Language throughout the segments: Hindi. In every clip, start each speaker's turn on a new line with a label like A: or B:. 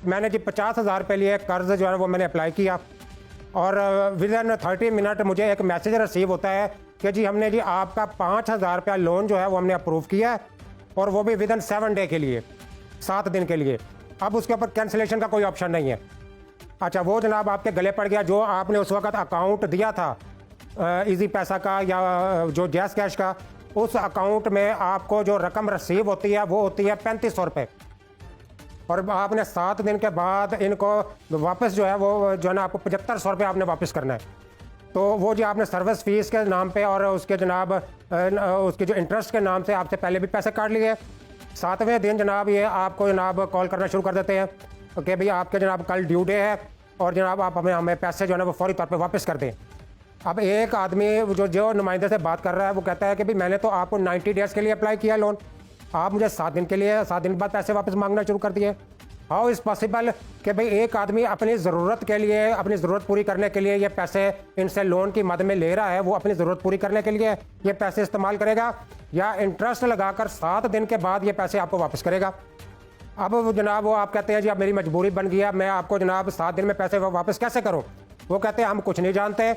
A: मैंने जी 50,000 रुपये लिए कर्ज जो है वो मैंने अप्लाई किया और विद इन 30 मिनट मुझे एक मैसेज रिसीव होता है कि जी हमने जी आपका 5,000 रुपया लोन जो है वो हमने अप्रूव किया है और वो भी विद इन 7 डे के लिए, 7 दिन के लिए। अब उसके ऊपर कैंसिलेशन का कोई ऑप्शन नहीं है। अच्छा, वो जनाब आपके गले पड़ गया जो आपने उस वक्त अकाउंट दिया था इजी पैसा का या जो जैस कैश का, उस अकाउंट में आपको जो रकम रिसीव होती है वो होती है 3500 रुपये और आपने 7 दिन के बाद इनको वापस जो है वो जो है ना आपको 7500 रुपये आपने वापस करना है। तो वो जो आपने सर्विस फीस के नाम पे और उसके जनाब उसके जो इंटरेस्ट के नाम से आपसे पहले भी पैसे काट लिए। 7वें दिन जनाब ये आपको जनाब कॉल करना शुरू कर देते हैं कि भाई आपके जनाब कल ड्यू डे है और जनाब आप हमें पैसे जो है ना वो फौरी तौर पे वापस कर दें। अब एक आदमी जो नुमाइंदे से बात कर रहा है वो कहता है कि भाई मैंने तो आपको 90 डेज़ के लिए अप्लाई किया लोन, आप मुझे 7 दिन के लिए 7 दिन बाद पैसे वापस मांगना शुरू कर दिए। हाउ इज़ पॉसिबल कि भाई एक आदमी अपनी ज़रूरत के लिए, अपनी ज़रूरत पूरी करने के लिए ये पैसे इनसे लोन की मद में ले रहा है, वो अपनी ज़रूरत पूरी करने के लिए ये पैसे इस्तेमाल करेगा या इंटरेस्ट लगाकर 7 दिन के बाद ये पैसे आपको वापस करेगा। अब वो जनाब वो आप कहते हैं जी अब मेरी मजबूरी बन गई है, मैं आपको जनाब 7 दिन में पैसे वापस कैसे करूँ? वो कहते हैं हम कुछ नहीं जानते,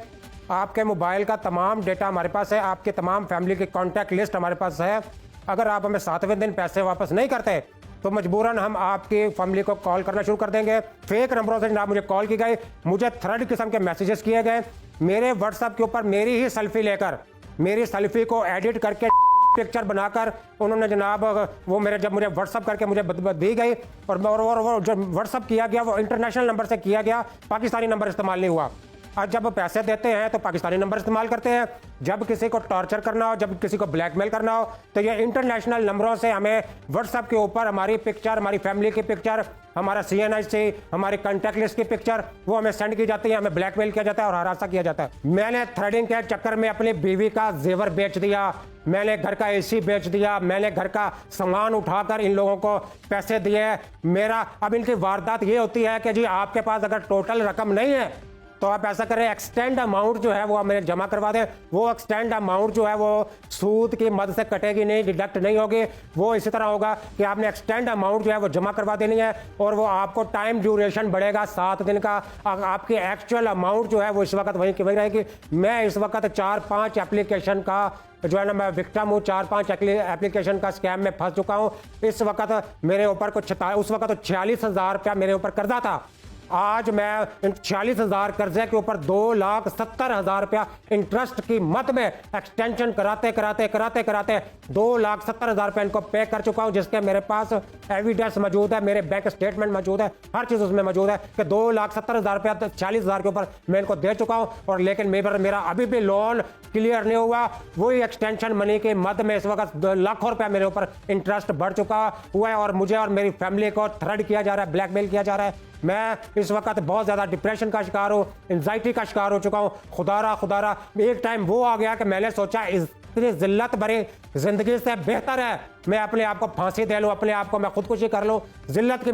A: आपके मोबाइल का तमाम डेटा हमारे पास है, आपके तमाम फैमिली की कॉन्टैक्ट लिस्ट हमारे पास है, अगर आप हमें 7वें दिन पैसे वापस नहीं करते तो मजबूरन हम आपकी फैमिली को कॉल करना शुरू कर देंगे। फेक नंबरों से जनाब मुझे कॉल की गई, मुझे थर्ड किस्म के मैसेजेस किए गए, मेरे व्हाट्सएप के ऊपर मेरी ही सेल्फी लेकर, मेरी सेल्फी को एडिट करके पिक्चर बनाकर उन्होंने जनाब वो मेरे जब मुझे व्हाट्सअप करके मुझे दी गई और वो जो व्हाट्सअप किया गया वो इंटरनेशनल नंबर से किया गया, पाकिस्तानी नंबर इस्तेमाल नहीं हुआ। आज जब पैसे देते हैं तो पाकिस्तानी नंबर इस्तेमाल करते हैं, जब किसी को टॉर्चर करना हो, जब किसी को ब्लैकमेल करना हो तो ये इंटरनेशनल नंबरों से हमें व्हाट्सएप के ऊपर हमारी पिक्चर, हमारी फैमिली की पिक्चर, हमारा CNIC, हमारी कॉन्टैक्ट लिस्ट की पिक्चर वो हमें सेंड की जाती है, हमें ब्लैकमेल किया जाता है और हरासा किया जाता है। मैंने थ्रेडिंग के चक्कर में अपनी बीवी का जेवर बेच दिया, मैंने घर का AC बेच दिया, मैंने घर का सामान उठाकर इन लोगों को पैसे दिए। मेरा अब इनकी वारदात ये होती है कि जी आपके पास अगर टोटल रकम नहीं है तो आप ऐसा करें एक्सटेंड अमाउंट जो है वो आप मेरे जमा करवा दें। वो एक्सटेंड अमाउंट जो है वो सूद की मद से कटेगी नहीं, डिडक्ट नहीं होगी। वो इसी तरह होगा कि आपने एक्सटेंड अमाउंट जो है वो जमा करवा देनी है और वो आपको टाइम ड्यूरेशन बढ़ेगा 7 दिन का। आपकी एक्चुअल अमाउंट जो है वो इस वक्त वही की वही रहेगी। मैं इस वक्त 4-5 एप्लीकेशन का जो है ना मैं विक्टिम हूँ, 4-5 एप्लीकेशन का स्कैम में फंस चुका हूँ। इस वक्त मेरे ऊपर कुछ उस वक्त तो 46,000 रुपया मेरे ऊपर कर्जा था, आज मैं इन 46,000 कर्जे के ऊपर 2,70,000 रुपया इंटरेस्ट की मद में एक्सटेंशन कराते 2,70,000 रुपया इनको पे कर चुका हूं, जिसके मेरे पास एविडेंस मौजूद है, मेरे बैंक स्टेटमेंट मौजूद है, हर चीज उसमें मौजूद है कि 2,70,000 रुपया 40,000 के ऊपर मैं इनको दे चुका हूं और लेकिन मेरा अभी भी लोन क्लियर नहीं हुआ। वही एक्सटेंशन मनी के मद में इस वक्त लाखों रुपया मेरे ऊपर इंटरेस्ट बढ़ चुका हुआ है और मुझे और मेरी फैमिली को थ्रेड किया जा रहा है, ब्लैकमेल किया जा रहा है। मैं इस वक्त बहुत ज़्यादा डिप्रेशन का शिकार हूँ, एंजाइटी का शिकार हो चुका हूँ। खुदारा एक टाइम वो आ गया कि मैंने सोचा इतनी जिल्लत भरी जिंदगी से बेहतर है मैं अपने आप को फांसी दे लूँ, अपने आप को मैं खुदकुशी कर लूँ। जिल्लत की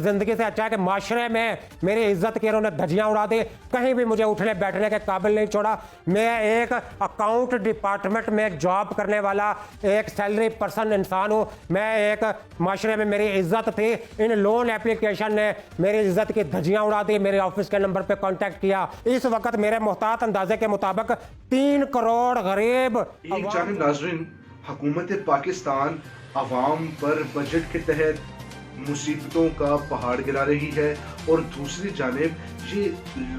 A: जिंदगी से अच्छा है कि माशरे में मेरी इज्जत की इन्होंने धज्जियाँ उड़ा दी, कहीं भी मुझे उठने बैठने के काबिल नहीं छोड़ा। मैं एक अकाउंट डिपार्टमेंट में जॉब करने वाला एक सैलरी पर्सन इंसान हूँ। मैं एक माशरे में मेरी इज्जत थी, इन लोन एप्लीकेशन ने मेरी इज्जत की धज्जियाँ उड़ा दी, मेरे ऑफिस के नंबर पर कॉन्टैक्ट किया। इस वक्त मेरे मोहतात अंदाजे के मुताबिक 3 करोड़ गरीब
B: नाज़रीन, हुकूमत पाकिस्तान अवाम पर बजट के तहत मुसीबतों का पहाड़ गिरा रही है और दूसरी जानिब ये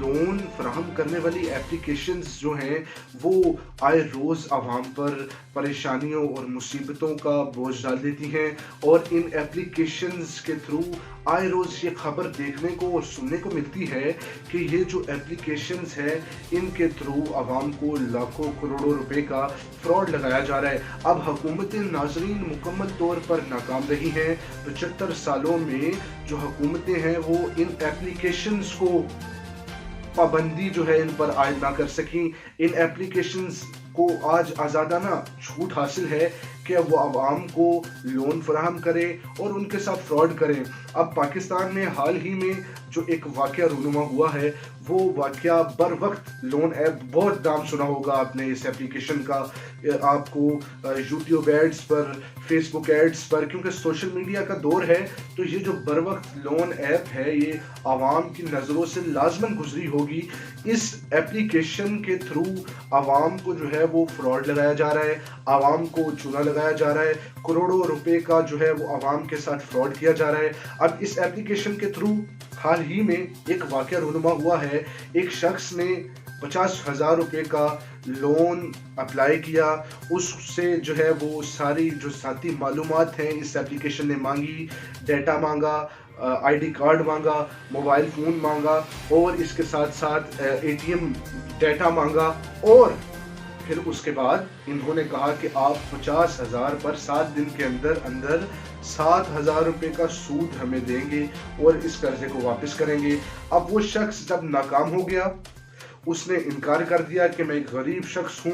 B: लोन फराहम करने वाली एप्लीकेशंस जो हैं वो आए रोज़ आवाम पर परेशानियों और मुसीबतों का बोझ डाल देती हैं और इन एप्लीकेशंस के थ्रू आए रोज़ ये खबर देखने को और सुनने को मिलती है कि ये जो एप्लीकेशंस है इनके थ्रू आवाम को लाखों करोड़ों रुपए का फ्रॉड लगाया जा रहा है। अब हुकूमतें नाजरीन मुकम्मल तौर पर नाकाम रही हैं। 75 सालों में जो हुकूमतें हैं वो इन एप्लीकेशंस को पाबंदी जो है इन पर आयद ना कर सकी। इन एप्लीकेशंस को आज आज़ादाना छूट हासिल है कि वो आवाम को लोन फराहम करें और उनके साथ फ्रॉड करें। अब पाकिस्तान में हाल ही में जो एक वाक़या रूनुमा हुआ है, वो वाक़या बर वक्त लोन ऐप, बहुत नाम सुना होगा आपने इस एप्लीकेशन का, आपको यूट्यूब एड्स पर, फेसबुक एड्स पर, क्योंकि सोशल मीडिया का दौर है, तो ये जो बर वक्त लोन ऐप है ये आवाम की नज़रों से लाजमन गुजरी होगी। इस एप्लीकेशन के थ्रू आवाम को जो है वो फ्रॉड लगाया जा रहा है, आवाम को चूना लगाया जा रहा है, करोड़ों रुपए का जो है वो आवाम के साथ फ्रॉड किया जा रहा है। अब इस एप्लीकेशन के थ्रू हाल ही में एक वाक़या रूनुमा हुआ है। एक शख्स ने 50,000 रुपए का लोन अप्लाई किया, उससे जो है वो सारी जो साथी मालूमात हैं इस एप्लीकेशन ने मांगी, डाटा मांगा, आईडी कार्ड मांगा, मोबाइल फ़ोन मांगा और इसके साथ साथ एटीएम डाटा मांगा, और फिर उसके बाद इन्होंने कहा कि आप 50,000 पर 7 दिन के अंदर अंदर 7,000 रुपये का सूद हमें देंगे और इस कर्जे को वापस करेंगे। अब वो शख्स जब नाकाम हो गया, उसने इनकार कर दिया कि मैं एक गरीब शख्स हूँ,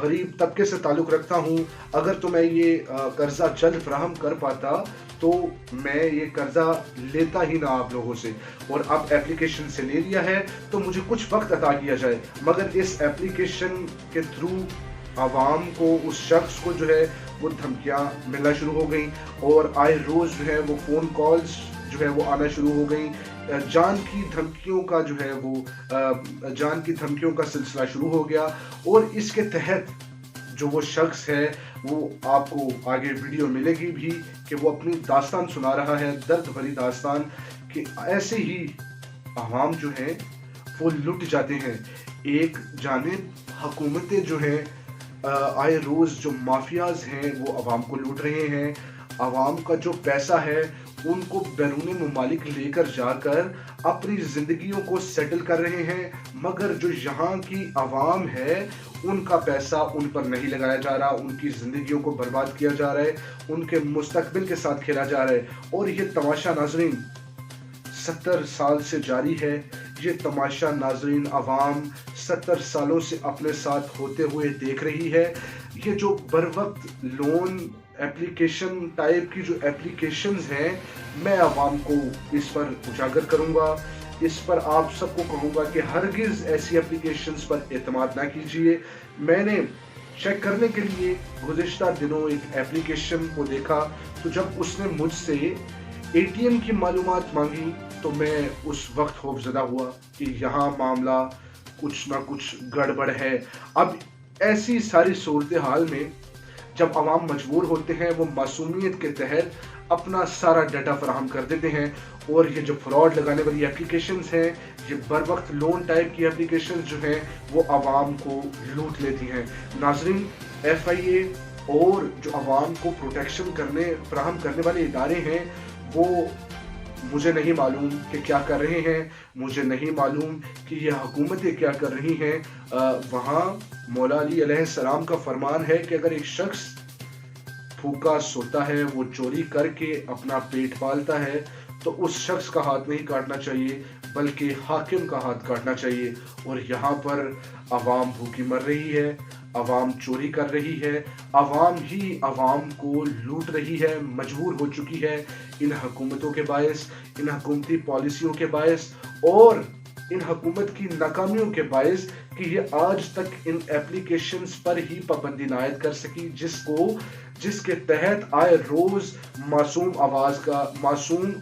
B: गरीब तबके से ताल्लुक़ रखता हूँ, अगर तो मैं ये कर्ज़ा जल्द फराहम कर पाता तो मैं ये कर्ज़ा लेता ही ना आप लोगों से, और अब एप्लीकेशन से ले लिया है तो मुझे कुछ वक्त अता किया जाए। मगर इस एप्लीकेशन के थ्रू आवाम को, उस शख्स को जो है वो धमकियाँ मिलना शुरू हो गई और आए रोज़ जो है वो फ़ोन कॉल्स जो है वो आना शुरू हो गई। जान की धमकियों का जो है वो जान की धमकियों का सिलसिला शुरू हो गया, और इसके तहत जो वो शख्स है वो आपको आगे वीडियो मिलेगी भी कि वो अपनी दास्तान सुना रहा है, दर्द भरी दास्तान, कि ऐसे ही आवाम जो है वो लुट जाते हैं। एक जानिब हुकूमतें जो हैं आए रोज़ जो माफियाज हैं वो आवाम को लूट रहे हैं, आवाम का जो पैसा है उनको बैरून ममालिक लेकर जाकर अपनी ज़िंदगियों को सेटल कर रहे हैं, मगर जो यहाँ की आवाम है उनका पैसा उन पर नहीं लगाया जा रहा, उनकी ज़िंदगियों को बर्बाद किया जा रहा है, उनके मुस्तकबिल के साथ खेला जा रहा है। और ये तमाशा नाज़रीन 70 साल से जारी है। ये तमाशा नाज़रीन आवाम 70 सालों से अपने साथ होते हुए देख रही है। ये जो बर वक्त लोन एप्लीकेशन टाइप की जो एप्लीकेशंस हैं, मैं आवाम को इस पर उजागर करूंगा, इस पर आप सबको कहूंगा कि हरगिज़ ऐसी एप्लीकेशंस पर एतमाद ना कीजिए। मैंने चेक करने के लिए गुज़िश्ता दिनों एक एप्लीकेशन को देखा, तो जब उसने मुझसे एटीएम की मालूमात मांगी तो मैं उस वक्त खौफज़दा हुआ कि यहाँ मामला कुछ ना कुछ गड़बड़ है। अब ऐसी सारी सूरत हाल में जब आवाम मजबूर होते हैं, वो मासूमियत के तहत अपना सारा डाटा फराहम कर देते हैं, और ये जो फ्रॉड लगाने वाली एप्लीकेशंस हैं, ये बर वक्त लोन टाइप की एप्लीकेशंस जो हैं वो आवाम को लूट लेती हैं। नाज़रीन, FIA और जो आवाम को प्रोटेक्शन फराहम करने वाले इदारे हैं वो मुझे नहीं मालूम कि क्या कर रहे हैं, मुझे नहीं मालूम कि ये हुकूमतें क्या कर रही हैं। वहाँ मौला अली अलैहिस्सलाम का फरमान है कि अगर एक शख्स भूखा सोता है, वो चोरी करके अपना पेट पालता है, तो उस शख्स का हाथ नहीं काटना चाहिए बल्कि हाकिम का हाथ काटना चाहिए। और यहाँ पर आवाम भूखी मर रही है, आवाम चोरी कर रही है, आवाम ही आवाम को लूट रही है, मजबूर हो चुकी है इन हुकूमतों के बायस, इन हुकूमती पॉलिसियों के बायस और इन हुकूमत की नाकामियों के बायस कि ये आज तक इन एप्लीकेशंस पर ही पाबंदी नायद कर सकी, जिसके तहत आए रोज मासूम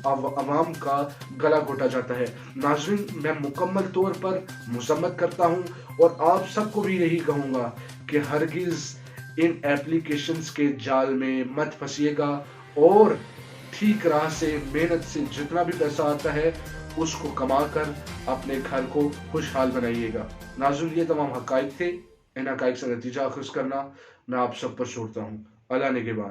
B: आवाम का गला घोटा जाता है। नाज़रीन, मैं मुकम्मल तौर पर मज़म्मत करता हूँ और आप सबको भी यही कहूँगा कि हरगिज़ इन एप्लीकेशंस के जाल में मत फंसिएगा और ठीक राह से, मेहनत से जितना भी पैसा आता है उसको कमा कर अपने घर को खुशहाल बनाइएगा। नाज़रीन, ये तमाम हक़ाइक़ थे, इन हक़ाइक़ से नतीजा अख़ज़ करना मैं आप सब पर छोड़ता हूँ। अल्लाह ने के बाद।